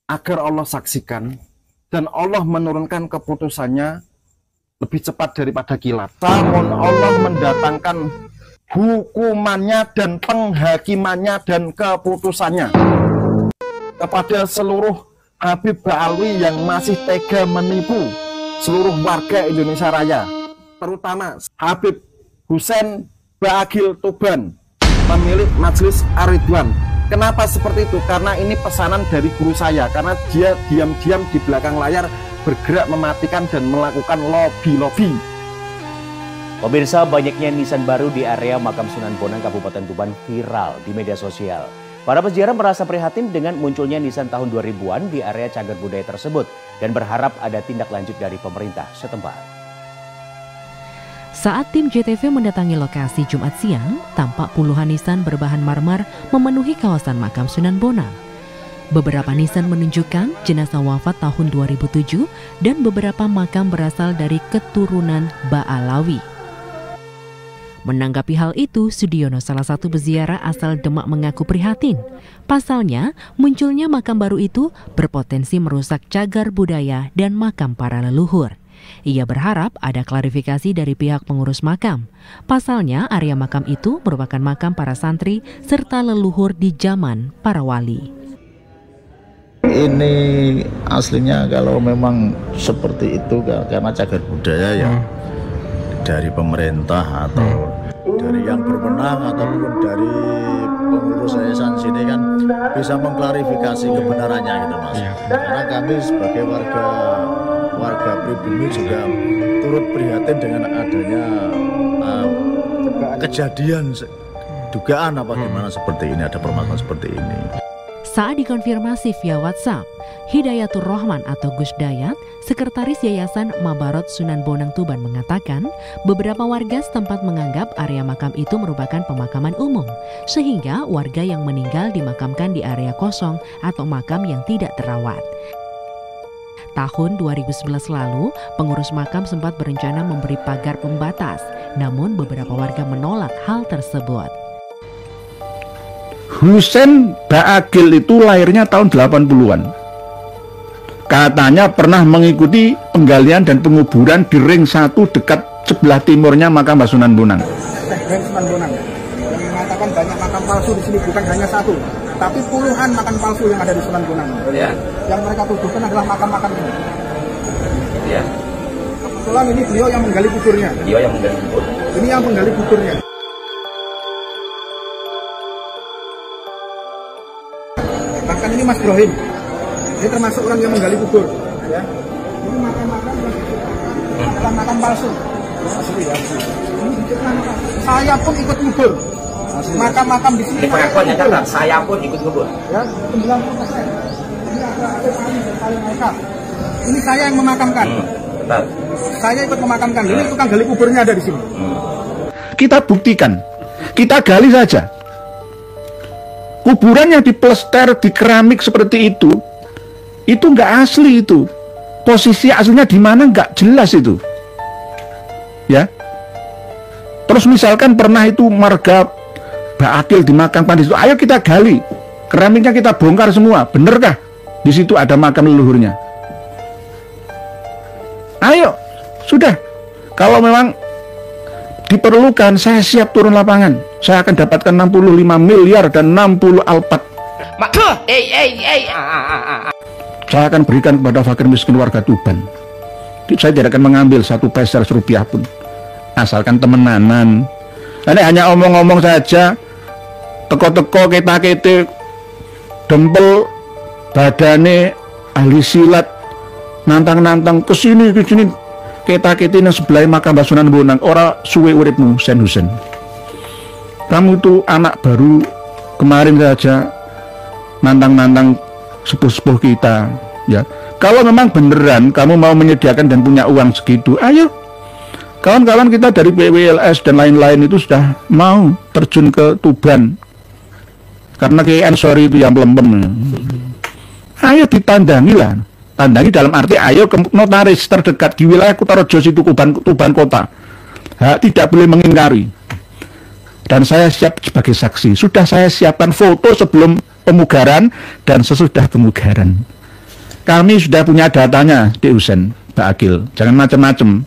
agar Allah saksikan dan Allah menurunkan keputusannya lebih cepat daripada kilat. Namun Allah mendatangkan hukumannya dan penghakimannya dan keputusannya kepada seluruh Habib Ba'alwi yang masih tega menipu seluruh warga Indonesia Raya, terutama Habib Husein Ba'agil Tuban, pemilik Majelis Ar-Ridwan. Kenapa seperti itu? Karena ini pesanan dari guru saya, karena dia diam-diam di belakang layar bergerak mematikan dan melakukan lobby-lobby. Pemirsa, banyaknya nisan baru di area makam Sunan Bonang Kabupaten Tuban viral di media sosial. Para peziarah merasa prihatin dengan munculnya nisan tahun 2000-an di area cagar budaya tersebut dan berharap ada tindak lanjut dari pemerintah setempat. Saat tim JTV mendatangi lokasi Jumat siang, tampak puluhan nisan berbahan marmer memenuhi kawasan makam Sunan Bonang. Beberapa nisan menunjukkan jenazah wafat tahun 2007 dan beberapa makam berasal dari keturunan Ba'alawi. Menanggapi hal itu, Sudiono, salah satu peziarah asal Demak, mengaku prihatin. Pasalnya, munculnya makam baru itu berpotensi merusak cagar budaya dan makam para leluhur. Ia berharap ada klarifikasi dari pihak pengurus makam. Pasalnya, area makam itu merupakan makam para santri serta leluhur di zaman para wali. Ini aslinya kalau memang seperti itu karena cagar budaya ya dari pemerintah atau dari yang berwenang ataupun dari pengurus yayasan sini kan bisa mengklarifikasi kebenarannya gitu Mas. Karena kami sebagai warga pribumi juga turut prihatin dengan adanya kejadian dugaan apa gimana seperti ini, ada permasalahan seperti ini. Saat dikonfirmasi via WhatsApp, Hidayatur Rahman atau Gus Dayat, Sekretaris Yayasan Mabarot Sunan Bonang Tuban, mengatakan beberapa warga setempat menganggap area makam itu merupakan pemakaman umum, sehingga warga yang meninggal dimakamkan di area kosong atau makam yang tidak terawat. Tahun 2011 lalu, pengurus makam sempat berencana memberi pagar pembatas, namun beberapa warga menolak hal tersebut. Husein Ba'agil itu lahirnya tahun 80-an. Katanya pernah mengikuti penggalian dan penguburan di ring 1 dekat sebelah timurnya makam Sunan Bonang. Ring Sunan Bonang yang mengatakan banyak makam palsu di sini, bukan hanya satu, tapi puluhan makam palsu yang ada di Sunan Bonang. Ya. Yang mereka tuduhkan adalah makam-makam ini. Ya. Kebetulan ini beliau yang menggali kuburnya. Beliau yang menggali kubur. Ini yang menggali kuburnya. Bahkan ini Mas Brohim, ini termasuk orang yang menggali kubur, ya. Ini makam-makam yang adalah makam palsu. Asli ya. Saya pun ikut kubur. Makam-makam di sini. Saya pun ikut kubur. Ya, 90%. Ini ada paling dan paling lengkap. Ini saya yang memakamkan. Saya ikut memakamkan. Ini tukang gali kuburnya ada di sini. Kita buktikan, kita gali saja. Kuburan yang diplester di keramik seperti itu nggak asli itu. Posisi aslinya di mana nggak jelas itu. Ya. Terus misalkan pernah itu marga Ba'agil dimakamkan di situ, ayo kita gali. Keramiknya kita bongkar semua. Benerkah di situ ada makam leluhurnya? Ayo, sudah. Kalau memang diperlukan, saya siap turun lapangan. Saya akan dapatkan 65 miliar dan 60 alpat. Saya akan berikan kepada fakir miskin warga Tuban. Saya tidak akan mengambil satu peser serupiah pun, asalkan temenanan. Ini hanya omong-omong saja. Teko-teko kita dempel badane ahli silat, nantang-nantang kesini kita yang sebelah makam Sunan Bonang. Ora suwe uripmu Husein. Kamu itu anak baru, kemarin saja nantang-nantang sepuh-sepuh kita, ya. Kalau memang beneran kamu mau menyediakan dan punya uang segitu, ayo. Kawan-kawan kita dari PWLS dan lain-lain itu sudah mau terjun ke Tuban. Karena Kiai Ansori itu yang pelempem. Ayo ditandangi lah. Tandangi dalam arti ayo ke notaris terdekat di wilayah Kutarejo situ, Tuban kota. Tidak boleh mengingkari. Dan saya siap sebagai saksi. Sudah saya siapkan foto sebelum pemugaran dan sesudah pemugaran. Kami sudah punya datanya, Di Husen, Pak Agil. Jangan macam-macam.